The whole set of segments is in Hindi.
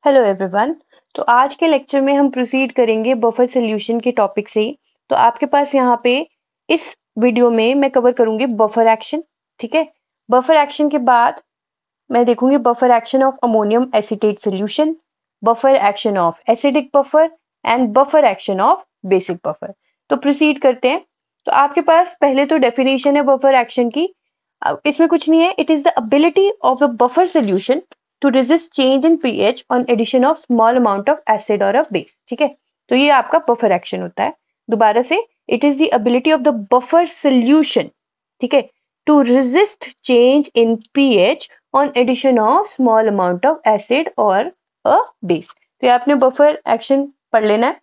Hello everyone. तो आज के लेक्चर में हम प्रोसीड करेंगे बफर सॉल्यूशन के टॉपिक से। तो आपके पास यहाँ पे इस वीडियो में मैं कवर करूंगी बफर एक्शन। ठीक है, बफर एक्शन के बाद मैं देखूंगी buffer action of ammonium acetate solution, buffer action of acidic buffer and buffer action of basic buffer. तो प्रोसीड करते हैं। तो आपके पास पहले तो डेफिनेशन है बफर एक्शन की। इसमें कुछ नहीं है, it is the ability of the buffer solution to resist change in pH on addition of small amount of acid और ऑफ बेस। ठीक है, तो ये आपका बफर एक्शन होता है। दोबारा से, it is the ability of the buffer solution, ठीक है, to resist change in pH on addition of small amount of acid और अ बेस। तो ये आपने बफर एक्शन पढ़ लेना है,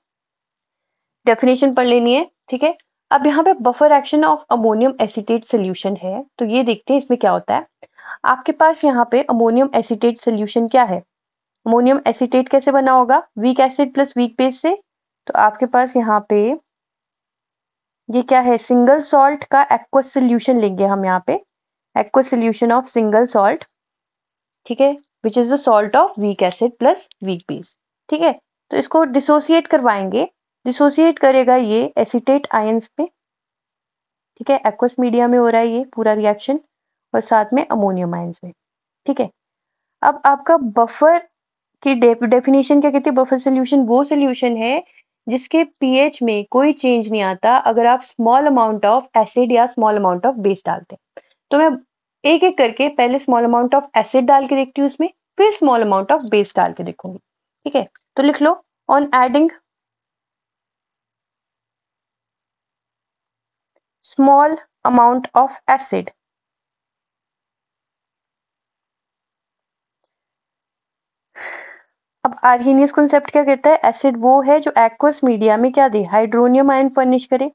डेफिनेशन पढ़ लेनी है। ठीक है, अब यहाँ पे buffer action of ammonium acetate solution है, तो ये देखते हैं इसमें क्या होता है। आपके पास यहाँ पे अमोनियम एसीटेट सोल्यूशन क्या है, अमोनियम एसीटेट कैसे बना होगा, weak acid plus weak base से। तो आपके पास यहाँ पे ये क्या है, सिंगल सॉल्ट का एक्वस सोल्यूशन लेंगे हम यहाँ पे, aqueous solution of single salt, ठीक है, which is the salt of weak acid plus week base. ठीक है, तो इसको डिसोसिएट करवाएंगे, डिसोसिएट करेगा ये एसीटेट आयंस में। ठीक है, एक्वस मीडिया में हो रहा है ये पूरा रिएक्शन, और साथ में अमोनियम आयंस में। ठीक है, अब आपका बफर की डेफिनेशन क्या कहती है, बफर सोल्यूशन वो सोल्यूशन है जिसके पीएच में कोई चेंज नहीं आता अगर आप स्मॉल अमाउंट ऑफ एसिड या स्मॉल अमाउंट ऑफ बेस डालते हैं। तो मैं एक एक करके पहले स्मॉल अमाउंट ऑफ एसिड डाल के देखती हूँ उसमें, फिर स्मॉल अमाउंट ऑफ बेस डाल के देखूंगी। ठीक है, तो लिख लो, on adding small amount of acid, अब आर्हेनियस कॉन्सेप्ट क्या कहता है, एसिड वो है जो एक्वस मीडिया में क्या दे, हाइड्रोनियम आयन फर्निश करे,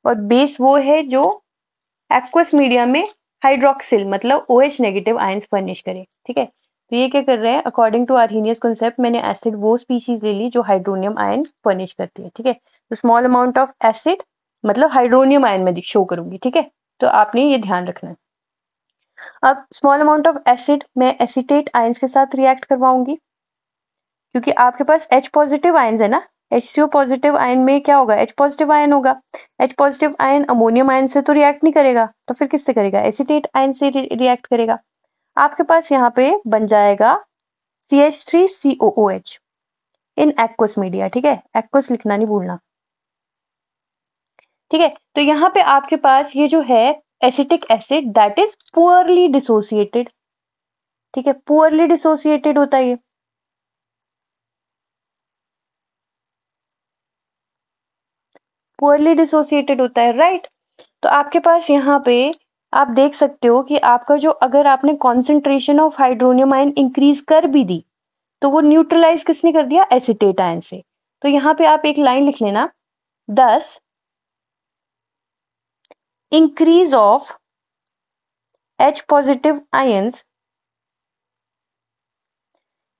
और बेस वो है जो एक्वस मीडिया में हाइड्रोक्सिल मतलब OH नेगेटिव आयंस फर्निश करे। ठीक है, तो ये क्या कर रहे हैं, अकॉर्डिंग टू आर्हेनियस कॉन्सेप्ट मैंने एसिड वो स्पीशीज ले ली जो हाइड्रोनियम आयन फर्निश करती है। ठीक है, तो स्मॉल अमाउंट ऑफ एसिड मतलब हाइड्रोनियम आयन में शो करूंगी। ठीक है, तो आपने ये ध्यान रखना है। अब स्मॉल अमाउंट ऑफ एसिड मैं एसीटेट आयंस के साथ रिएक्ट करवाऊंगी, क्योंकि आपके पास H पॉजिटिव आयंस है ना, H2O पॉजिटिव आयन में क्या होगा, H पॉजिटिव आयन होगा। H positive ion ammonium ion से तो रिएक्ट नहीं करेगा, तो फिर किससे करेगा, एसीटेट आयन से रिएक्ट करेगा। आपके पास यहाँ पे बन जाएगा CH3COOH इन एक्वस मीडिया। ठीक है, एक्वस लिखना नहीं भूलना। ठीक है, तो यहाँ पे आपके पास ये जो है acetic acid that is poorly dissociated. ठीक है, पुअरली डिसोसिएटेड होता है ये, पुअरली डिसोसिएटेड होता है, राइट। तो आपके पास यहाँ पे आप देख सकते हो कि आपका जो, अगर आपने concentration of hydronium ion increase कर भी दी तो वो न्यूट्रलाइज किसने कर दिया, एसिटेट आयन से। तो यहाँ पे आप एक लाइन लिख लेना, 10 increase of H positive ions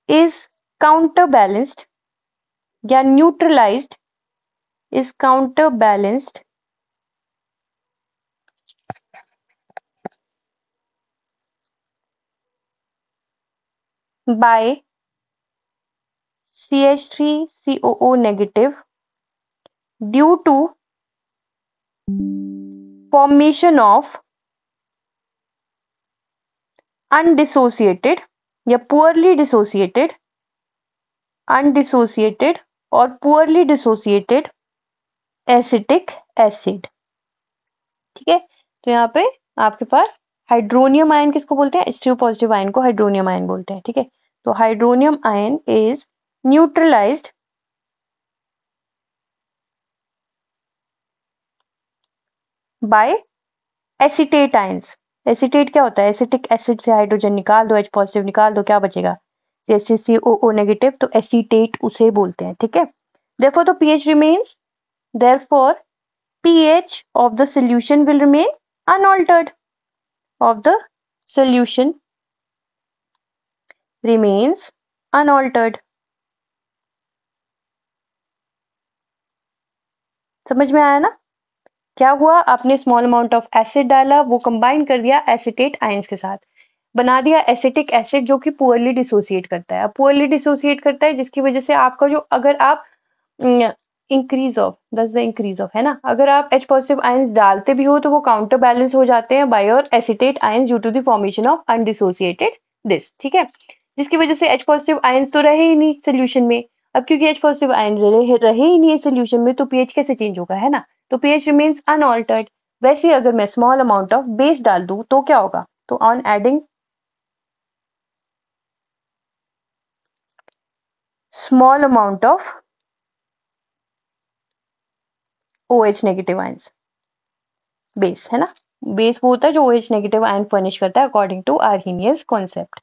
is counter balanced या neutralized, is counter balanced by CH3COO negative due to formation of undissociated या poorly dissociated, undissociated और poorly dissociated एसिटिक एसिड। ठीक है, तो यहाँ पे आपके पास हाइड्रोनियम आयन किसको बोलते हैं, H2O पॉजिटिव आयन को हाइड्रोनियम आयन बोलते हैं। ठीक है, तो hydronium ion is neutralized by acetate ions. Acetate क्या होता है, एसिटिक एसिड से हाइड्रोजन निकाल दो, H पॉजिटिव निकाल दो, क्या बचेगा, CH3COO नेगेटिव, तो एसिटेट उसे बोलते हैं। ठीक है, therefore the pH remains, therefore pH of the solution will remain unaltered, of the solution remains unaltered। समझ में आया ना, क्या हुआ, आपने स्मॉल अमाउंट ऑफ एसिड डाला, वो कंबाइन कर दिया एसिटेट आयंस के साथ, बना दिया एसिटिक एसिड जो कि पुअरली डिसोसिएट करता है। अब पुअरली डिसोसिएट करता है जिसकी वजह से आपका जो अगर आप इंक्रीज ऑफ दस द इंक्रीज ऑफ है ना, अगर आप H पॉजिटिव आयंस डालते भी हो तो वो काउंटर बैलेंस हो जाते हैं by your acetate ions due to the formation of undissociated this, ठीक है, जिसकी वजह से H पॉजिटिव आयंस तो रहे ही नहीं सोल्यूशन में। अब क्योंकि H पॉजिटिव आयन रहे ही नहीं है सोल्यूशन में तो पीएच कैसे चेंज होगा, है ना, तो पीएच रिमेन्स अनऑल्टर्ड। वैसे अगर मैं स्मॉल अमाउंट ऑफ बेस डाल दूं तो क्या होगा, तो on adding small amount of OH negative ions, base है ना, बेस वो होता है जो OH नेगेटिव आयन फर्निश करता है अकॉर्डिंग टू आर्हेनियस कॉन्सेप्ट,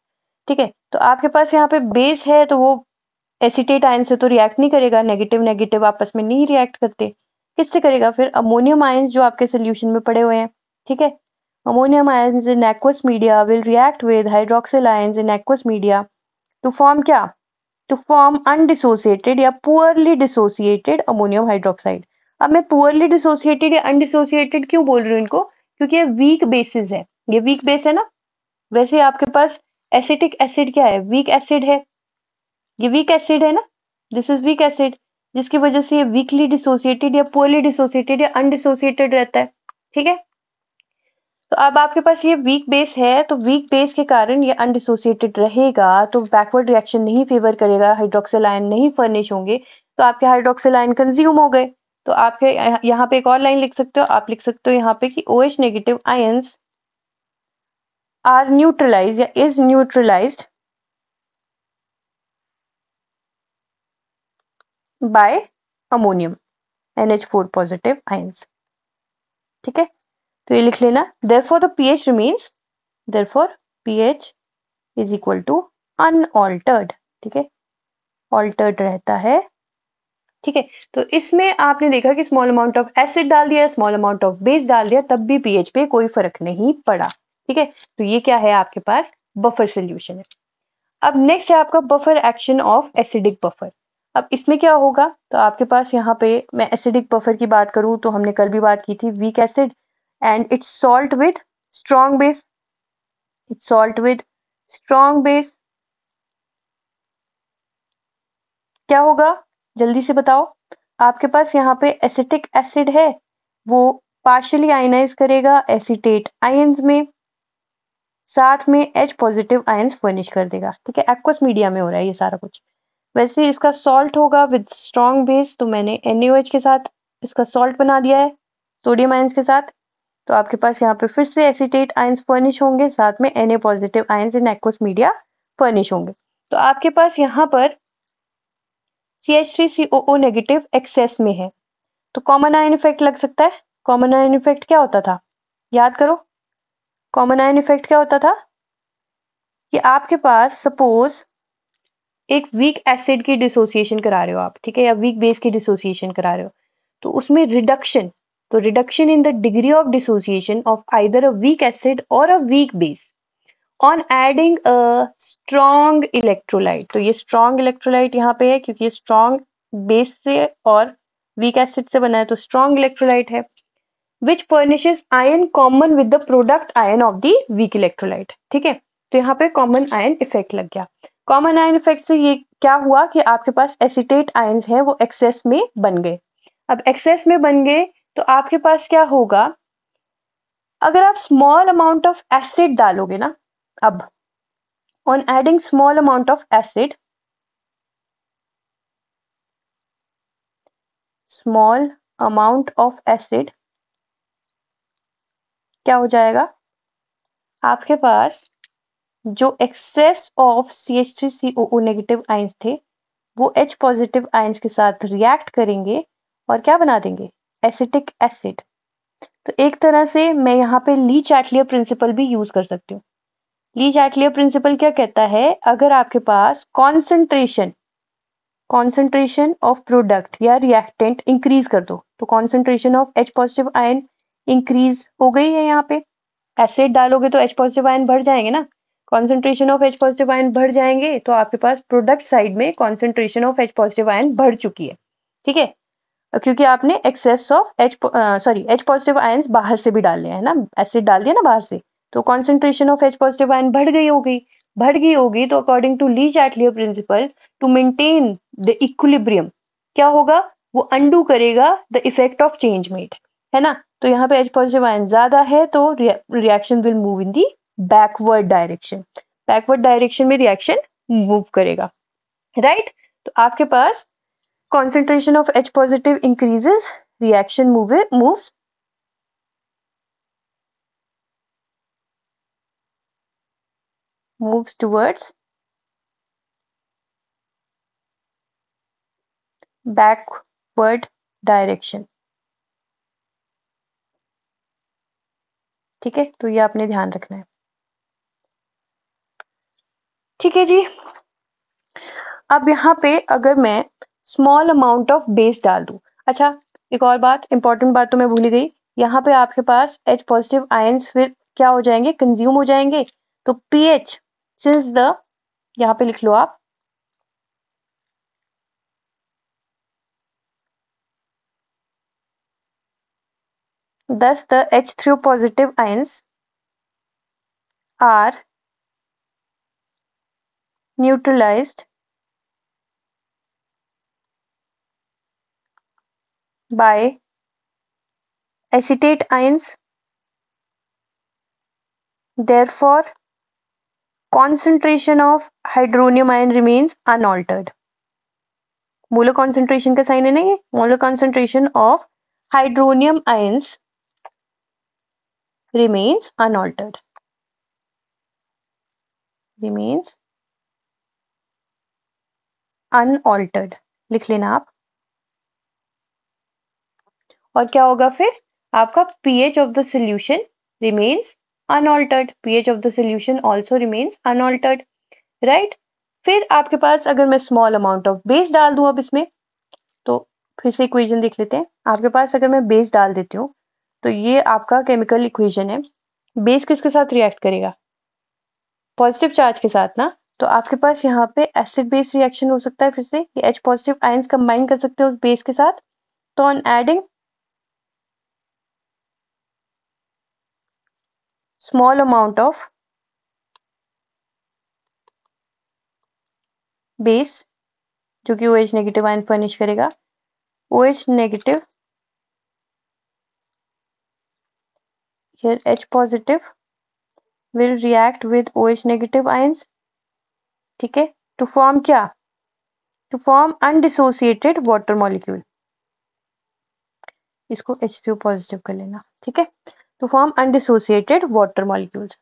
ठीक है। तो आपके पास यहाँ पे बेस है तो वो एसिटेट आयन से तो रिएक्ट नहीं करेगा, नेगेटिव नेगेटिव आपस में नहीं रिएक्ट करते, किससे करेगा फिर, अमोनियम आयंस जो आपके सोल्यूशन में पड़े हुए हैं, ठीक है। Ammonium ions in aqueous media will react with hydroxyl ions in aqueous media to form क्या, टू फॉर्म अनडिसोसिएटेड या पुअरली डिसोसिएटेड अमोनियम हाइड्रोक्साइड। अब मैं पुअरली डिसोसिएटेड या अनडिसोसिएटेड क्यों बोल रही हूँ इनको, क्योंकि ये वीक बेसिस है, ये वीक बेस है ना। वैसे आपके पास एसिटिक एसिड क्या है, वीक एसिड है, ये वीक एसिड है ना, दिस इज वीक एसिड, जिसकी वजह से ये वीकली डिसोसिएटेड या पुअरली डिसोसिएटेड या अनडिसोसिएटेड रहता है, ठीक है। तो अब आपके पास ये वीक बेस है तो वीक बेस के कारण ये अनडिसोसिएटेड रहेगा तो बैकवर्ड रिएक्शन नहीं फेवर करेगा, हाइड्रोक्सिल आयन नहीं फर्निश होंगे तो आपके हाइड्रोक्सिल आयन कंज्यूम हो गए। तो आपके यहाँ पे एक और लाइन लिख सकते हो, आप लिख सकते हो यहाँ पे कि OH negative ions are neutralize या is neutralized by ammonium NH4 positive ions, ठीक है। तो ये लिख लेना, therefore the pH remains, therefore pH is equal to unaltered, ठीक है, ऑल्टर्ड रहता है, ठीक है। तो इसमें आपने देखा कि स्मॉल अमाउंट ऑफ एसिड डाल दिया, स्मॉल अमाउंट ऑफ बेस डाल दिया, तब भी पीएच पे कोई फर्क नहीं पड़ा, ठीक है। तो ये क्या है आपके पास बफर सोल्यूशन है। अब नेक्स्ट है आपका buffer action of acidic buffer. अब इसमें क्या होगा, तो आपके पास यहाँ पे मैं एसिडिक बफर की बात करूं तो हमने कल भी बात की थी, weak acid and it's salt with strong base, it's salt with strong base, क्या होगा जल्दी से बताओ। आपके पास यहाँ पे एसिटिक एसिड है वो पार्शियली आयनाइज करेगा एसिटेट आयंस में, साथ में H पॉजिटिव आयंस फर्निश कर देगा, ठीक है। एक्वस मीडिया में हो रहा है ये सारा कुछ। वैसे इसका सॉल्ट होगा विद स्ट्रॉन्ग बेस, तो मैंने NaOH के साथ इसका सॉल्ट बना दिया है सोडियम आयंस के साथ। तो आपके पास यहाँ पे फिर से एसिटेट आयंस फर्निश होंगे, साथ में Na positive ions in aqueous media furnish होंगे। तो आपके पास यहाँ पर CH3COO नेगेटिव एक्सेस में है तो कॉमन आयन इफेक्ट लग सकता है। कॉमन आयन इफेक्ट क्या होता था, याद करो, कॉमन आयन इफेक्ट क्या होता था कि आपके पास सपोज एक वीक एसिड की डिसोसिएशन करा रहे हो आप, ठीक है, या वीक बेस की डिसोसिएशन करा रहे हो तो उसमें रिडक्शन, तो reduction in the degree of dissociation of either a weak acid और a weak base on adding a strong electrolyte. तो ये स्ट्रॉन्ग इलेक्ट्रोलाइट यहाँ पे है क्योंकि ये स्ट्रॉन्ग बेस से और वीक एसिड से बना है तो स्ट्रॉन्ग इलेक्ट्रोलाइट है which furnishes ion common with the product ion of the weak electrolyte, ठीक है। तो यहाँ पे कॉमन आयन इफेक्ट लग गया। कॉमन आयन इफेक्ट से ये क्या हुआ कि आपके पास एसिटेट आयंस हैं वो एक्सेस में बन गए। अब एक्सेस में बन गए तो आपके पास क्या होगा, अगर आप स्मॉल अमाउंट ऑफ एसिड डालोगे ना, अब on adding small amount of acid, small amount of acid क्या हो जाएगा, आपके पास जो access of CH3COO negative ions थे वो H पॉजिटिव आयंस के साथ रिएक्ट करेंगे और क्या बना देंगे, एसिटिक एसिड। तो एक तरह से मैं यहाँ पे ली चैटलियर प्रिंसिपल भी यूज कर सकती हूँ। ली चैटलियर प्रिंसिपल क्या कहता है, अगर आपके पास कॉन्सेंट्रेशन ऑफ प्रोडक्ट या रिएक्टेंट इंक्रीज कर दो तो concentration of H positive ion increase हो गई है, यहाँ पे एसिड डालोगे तो H पॉजिटिव आयन बढ़ जाएंगे ना, concentration of H positive ion बढ़ जाएंगे तो आपके पास प्रोडक्ट साइड में concentration of H positive ion बढ़ चुकी है, ठीक है, क्योंकि आपने excess of H positive ions बाहर से भी डाल लिया है ना, एसिड डाल दिया ना बाहर से तो concentration of H positive ion बढ़ गई होगी तो according to Le Chatelier principle to maintain the equilibrium क्या होगा, वो अंडू करेगा the effect of change made, है ना। तो यहाँ पे H पॉजिटिव आयन ज्यादा है तो reaction will move in the backward direction में रिएक्शन मूव करेगा, राइट। तो आपके पास concentration of H positive increases, reaction moves towards backward direction। ठीक है, तो ये आपने ध्यान रखना है। ठीक है जी, अब यहाँ पे अगर मैं स्मॉल अमाउंट ऑफ बेस डाल दूं, अच्छा एक और बात, इंपॉर्टेंट बात तो मैं भूल गई, यहाँ पे आपके पास H पॉजिटिव आयंस फिर क्या हो जाएंगे, कंज्यूम हो जाएंगे। तो pH सिंस द, यहाँ पे लिख लो आप, thus the H3O positive ions are neutralized by acetate ions, therefore concentration of hydronium ion remains unaltered। Molar concentration का साइन है ना ये, molar concentration of hydronium ions remains unaltered, remains unaltered, लिख लेना आप। और क्या होगा फिर, आपका pH of the solution remains unaltered, pH of the solution also remains unaltered, right। फिर आपके पास अगर मैं स्मॉल अमाउंट ऑफ बेस डाल दूं अब इसमें, तो फिर से इक्वेशन देख लेते हैं। आपके पास अगर मैं बेस डाल देती हूँ तो ये आपका केमिकल इक्वेशन है। बेस किसके साथ रिएक्ट करेगा, पॉजिटिव चार्ज के साथ ना। तो आपके पास यहाँ पे एसिड बेस रिएक्शन हो सकता है, फिर से ये H पॉजिटिव आयंस कंबाइन कर सकते हो उस बेस के साथ। तो on adding small amount of base जो कि OH नेगेटिव आयन फर्निश करेगा, OH negative here H positive will react with OH negative ions, ठीक है, टू फॉर्म क्या, to form undissociated water molecule, इसको H3O पॉजिटिव कर लेना, ठीक है, to form undissociated water molecules.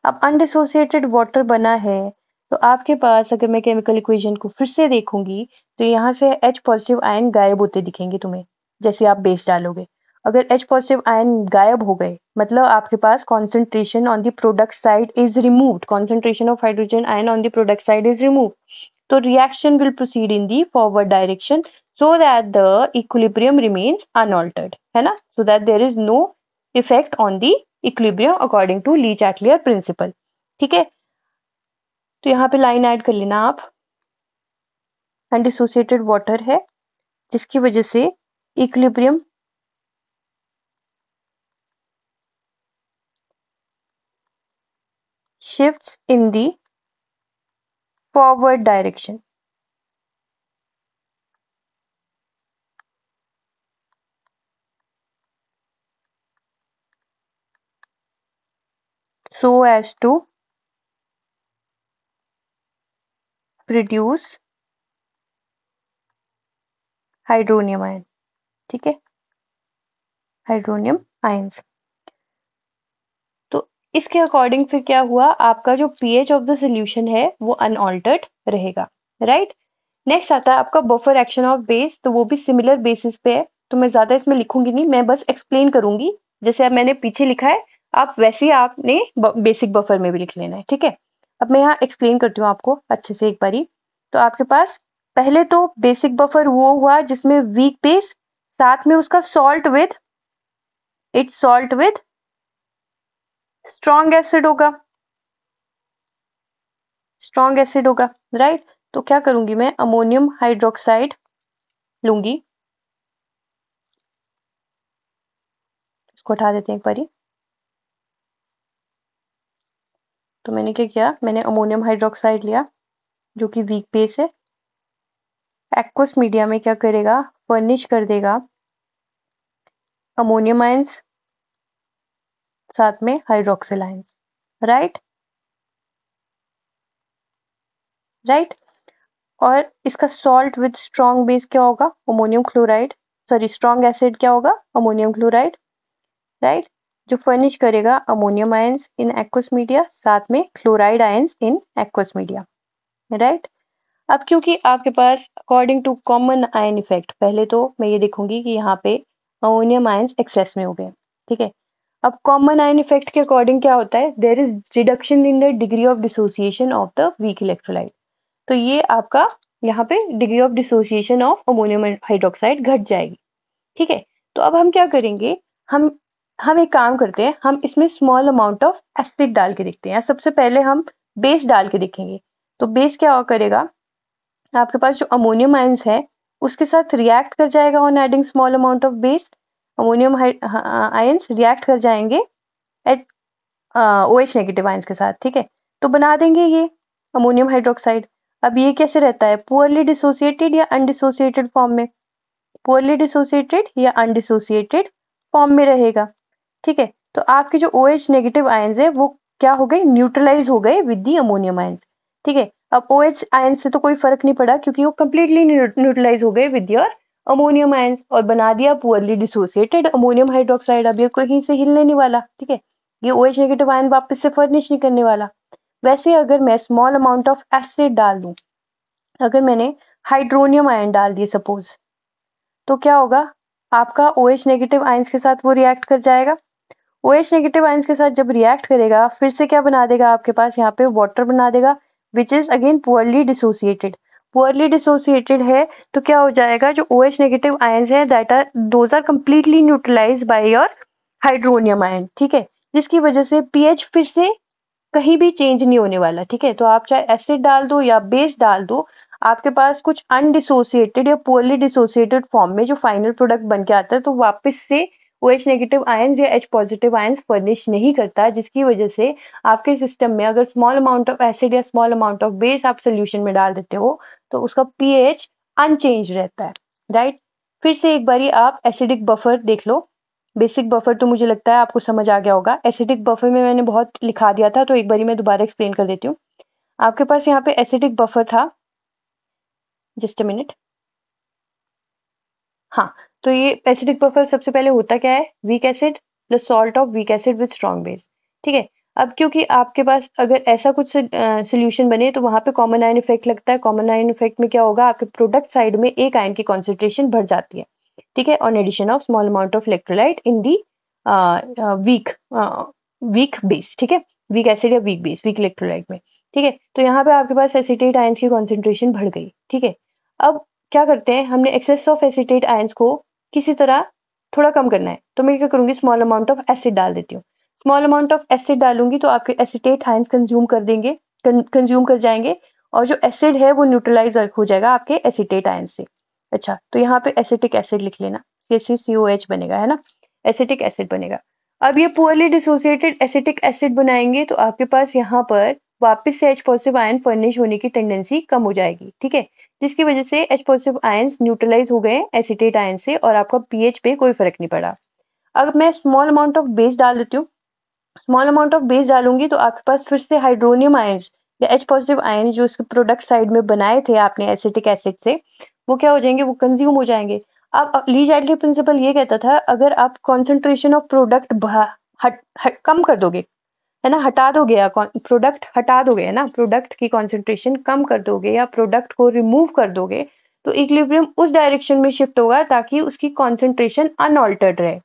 अब अनडिसोसिएटेड वाटर बना है तो आपके पास अगर मैं केमिकल इक्वेशन को फिर से देखूंगी तो यहाँ से H पॉजिटिव आयन गायब होते दिखेंगे तुम्हें जैसे आप बेस डालोगे। अगर H पॉजिटिव आयन गायब हो गए मतलब आपके पास concentration on the product side is removed, concentration of hydrogen ion on the product side is removed, तो reaction will proceed in the forward direction so that the equilibrium remains unaltered, है ना, so that there is no effect on the equilibrium according to Lee Chatelier principal. ठीक है, तो यहाँ पे लाइन ऐड कर लेना आप, अनडिसोसिएटेड वाटर है जिसकी वजह से equilibrium shifts in the forward direction, so as to produce hydronium ion, ठीक है, हाइड्रोनियम आयंस। तो इसके अकॉर्डिंग फिर क्या हुआ, आपका जो pH ऑफ द सोल्यूशन है वो अनऑल्टर्ड रहेगा, राइट। नेक्स्ट आता है आपका बफर एक्शन ऑफ बेस, तो वो भी सिमिलर बेसिस पे है, तो मैं ज्यादा इसमें लिखूंगी नहीं, मैं बस एक्सप्लेन करूंगी जैसे अब मैंने पीछे लिखा है आप वैसे ही आपने बेसिक बफर में भी लिख लेना है, ठीक है। अब मैं यहाँ एक्सप्लेन करती हूँ आपको अच्छे से एक बारी। तो आपके पास पहले तो बेसिक बफर वो हुआ जिसमें वीक बेस साथ में उसका सॉल्ट विद स्ट्रॉन्ग एसिड होगा, स्ट्रॉन्ग एसिड होगा, राइट। तो क्या करूंगी मैं, अमोनियम हाइड्रोक्साइड लूंगी, इसको हटा देते हैं एक बारी। तो मैंने क्या किया, मैंने अमोनियम हाइड्रोक्साइड लिया जो कि वीक बेस है। एक्वस मीडिया में क्या करेगा, फर्निश कर देगा अमोनियम आयंस साथ में हाइड्रोक्सिल आयंस, राइट राइट। और इसका सॉल्ट विद स्ट्रॉन्ग बेस क्या होगा, ammonium chloride, sorry strong acid क्या होगा, अमोनियम क्लोराइड, राइट, जो फर्निश करेगा ammonium ions in aqueous media साथ में chloride ions in aqueous media, right. अब क्योंकि आपके पास according to common ion effect, पहले तो मैं ये देखूंगी कि यहाँ पे अमोनियम आयंस एक्सेस में हो गए, ठीक है। अब कॉमन आयन इफेक्ट के अकॉर्डिंग क्या होता है, there is reduction in the degree of dissociation of the weak electrolyte. तो ये आपका यहाँ पे degree of dissociation of ammonium hydroxide घट जाएगी, ठीक है। तो अब हम क्या करेंगे, हम हम एक काम करते हैं, हम इसमें स्मॉल अमाउंट ऑफ एसिड डाल के देखते हैं। सबसे पहले हम बेस डाल के देखेंगे। तो बेस क्या करेगा, आपके पास जो अमोनियम आयंस है उसके साथ रिएक्ट कर जाएगा on adding small amount of base. Ammonium ions react कर जाएंगे एट OH नेगेटिव आयंस के साथ, ठीक है। तो बना देंगे ये अमोनियम हाइड्रोक्साइड। अब ये कैसे रहता है, पुअरली डिसोसिएटेड या अनडिसोसिएटेड फॉर्म में, पुअरली डिसोसिएटेड या अनडिसोसिएटेड फॉर्म में रहेगा, ठीक है। तो आपके जो OH नेगेटिव आयंस है वो क्या हो गए, न्यूट्रलाइज हो गए विद दी अमोनियम आयंस, ठीक है। अब OH आयंस से तो कोई फर्क नहीं पड़ा क्योंकि वो कंप्लीटली न्यूट्रलाइज हो गए विद योर अमोनियम आयंस और बना दिया पुअरली डिसोसिएटेड अमोनियम हाइड्रोक्साइड। अब ये कहीं से हिलने नहीं वाला, ठीक है, ये OH नेगेटिव आयन वापस से फर्निश नहीं करने वाला। वैसे अगर मैं स्मॉल अमाउंट ऑफ एसिड डाल दूं, अगर मैंने हाइड्रोनियम आयन डाल दिए सपोज, तो क्या होगा, आपका OH नेगेटिव आयंस के साथ वो रिएक्ट कर जाएगा। OH नेगेटिव आयंस के साथ जब रिएक्ट करेगा फिर से क्या बना देगा, आपके पास यहाँ पे वाटर बना देगा which is again poorly dissociated. Poorly dissociated है तो क्या हो जाएगा, जो OH नेगेटिव आयंस है that are those are completely neutralised by your hydronium ion, ठीक है, जिसकी वजह से pH फिर से कहीं भी चेंज नहीं होने वाला, ठीक है। तो आप चाहे एसिड डाल दो या बेस डाल दो, आपके पास कुछ अनडिसोसिएटेड या पुअरली डिसोसिएटेड फॉर्म में जो फाइनल प्रोडक्ट बन के आता है तो वापस से OH नेगेटिव आयंस या H पॉजिटिव आयंस फर्निश नहीं करता, जिसकी वजह से आपके सिस्टम में अगर स्मॉल अमाउंट ऑफ एसिड या स्मॉल अमाउंट ऑफ बेस आप सोल्यूशन में डाल देते हो तो उसका pH अनचेंज रहता है, राइट। फिर से एक बारी आप एसिडिक बफर देख लो। बेसिक बफर तो मुझे लगता है आपको समझ आ गया होगा, एसिडिक बफर में मैंने बहुत लिखा दिया था तो एक बारी मैं दोबारा एक्सप्लेन कर देती हूँ। आपके पास यहाँ पे एसिडिक बफर था, जस्ट अ मिनट, हाँ। तो ये एसिडिक बफर सबसे पहले होता क्या है, weak acid the salt of weak acid with strong base, ठीक है। अब क्योंकि आपके पास अगर ऐसा कुछ सोल्यूशन बने तो वहां पे कॉमन आयन इफेक्ट लगता है। कॉमन आयन इफेक्ट में क्या होगा, आपके प्रोडक्ट साइड में एक आयन की कॉन्सेंट्रेशन बढ़ जाती है, ठीक है, on addition of small amount of electrolyte in the weak weak base, ठीक है, वीक एसिड या वीक बेस वीक इलेक्ट्रोलाइट में, ठीक है। तो यहाँ पे आपके पास एसिटेट आयंस की कॉन्सेंट्रेशन बढ़ गई, ठीक है। अब क्या करते हैं, हमने एक्सेस ऑफ एसिटेट आयंस को किसी तरह थोड़ा कम करना है, तो मैं क्या करूंगी, स्मॉल अमाउंट ऑफ एसिड डाल देती हूँ। स्मॉल अमाउंट ऑफ एसिड डालूंगी तो आपके एसिटेट आयंस कंज्यूम कर देंगे, कंज्यूम कर जाएंगे और जो एसिड है वो न्यूट्रलाइज हो जाएगा आपके एसिटेट आयंस से। अच्छा, तो यहाँ पे एसिटिक एसिड लिख लेना, CH3COH बनेगा, है ना, एसिटिक एसिड बनेगा। अब ये पुअरली डिसोसिएटेड एसिटिक एसिड बनाएंगे तो आपके पास यहाँ पर वापस से H पॉजिटिव आयन फर्निश होने की टेंडेंसी कम हो जाएगी, ठीक है, जिसकी वजह से H पॉजिटिव आयंस न्यूट्रलाइज हो गए एसिटेट आयन से और आपका pH पे कोई फर्क नहीं पड़ा। अब मैं स्मॉल अमाउंट ऑफ बेस डाल देती हूँ। स्मॉल अमाउंट ऑफ बेस डालूंगी तो आपके पास फिर से हाइड्रोनियम आयंस या H पॉजिटिव आयन जो इसके प्रोडक्ट साइड में बनाए थे आपने एसिटिक एसिड से, वो क्या हो जाएंगे, वो कंज्यूम हो जाएंगे। अब लीज-एटली प्रिंसिपल ये कहता था अगर आप कॉन्सेंट्रेशन ऑफ प्रोडक्ट कम कर दोगे, है ना, हटा दोगे या प्रोडक्ट हटा दोगे, है ना, प्रोडक्ट की कॉन्सेंट्रेशन कम कर दोगे या प्रोडक्ट को रिमूव कर दोगे तो इक्विलिब्रियम उस डायरेक्शन में शिफ्ट होगा ताकि उसकी कॉन्सेंट्रेशन अनऑल्टर्ड रहे।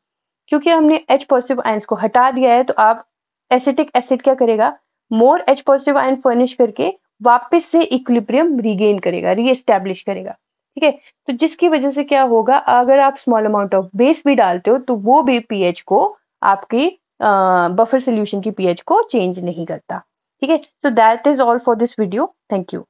क्योंकि हमने H पॉजिटिव आयंस को हटा दिया है तो आप एसिटिक एसिड क्या करेगा, मोर H पॉजिटिव आयन फर्निश करके वापस से इक्विलिब्रियम रीगेन करेगा, रीएस्टैब्लिश करेगा, ठीक है। तो जिसकी वजह से क्या होगा, अगर आप स्मॉल अमाउंट ऑफ बेस भी डालते हो तो वो भी pH को आपकी बफर सोल्यूशन की pH को चेंज नहीं करता, ठीक है। So that is all for this video, thank you.